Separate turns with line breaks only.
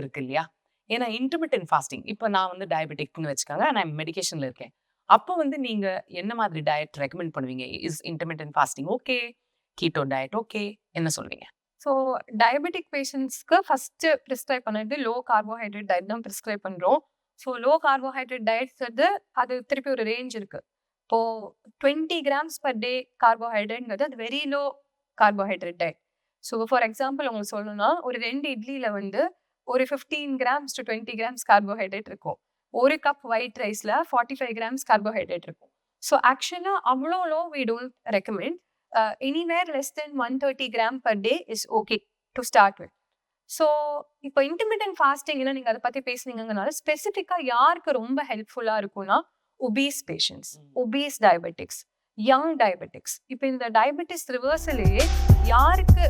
இருக்கு இல்லையா? ஏன்னா இன்டர்மிட்டன்ட் ஃபாஸ்டிங் இப்போ நான் வந்து டயபெட்டிக்னு வச்சுக்கோங்க. நான் மெடிகேஷன்ல இருக்கேன். அப்போ வந்து நீங்க என்ன மாதிரி டயட் ரெக்கமெண்ட் பண்ணுவீங்க? Is intermittent fasting okay? Keto diet okay? என்ன சொல்வீங்க?
ஸோ டயபெட்டிக் பேஷண்ட்ஸ்க்கு ஃபஸ்ட்டு ப்ரிஸ்கிரைப் பண்ணது லோ கார்போஹைட்ரேட் டயட் தான் ப்ரிஸ்கிரைப் பண்ணுறோம். ஸோ லோ கார்போஹைட்ரேட் டயட்ஸ் வந்து அது திருப்பி ஒரு ரேஞ்ச் இருக்கு. இப்போ 20 கிராம்ஸ் பர் டே கார்போஹைட்ரேட்ங்கிறது அது very low carbohydrate diet. So for example உங்களுக்கு சொல்லணும்னா ஒரு 2 இட்லியில வந்து ஒரு 15 கிராம்ஸ் டு 20 கிராம்ஸ் கார்போஹைட்ரேட் இருக்கும். ஒரு கப் ஒயிட் ரைஸ்ல 45 கிராம்ஸ் கார்போஹைட்ரேட் இருக்கும். ஸோ ஆக்சுவலா அவ்வளோ low we don't recommend. anywhere less than 130 gram per day is okay to start with. So இப்போ இன்டர்மிட்டன்ட் ஃபாஸ்டிங்னா நீங்கள் அதை பற்றி பேசுனீங்கனால ஸ்பெசிஃபிக்காக யாருக்கு ரொம்ப ஹெல்ப்ஃபுல்லாக இருக்கும்னா obese patients, obese diabetics, young diabetics. இப்போ இந்த டயபெட்டிஸ் ரிவர்சலே யாருக்கு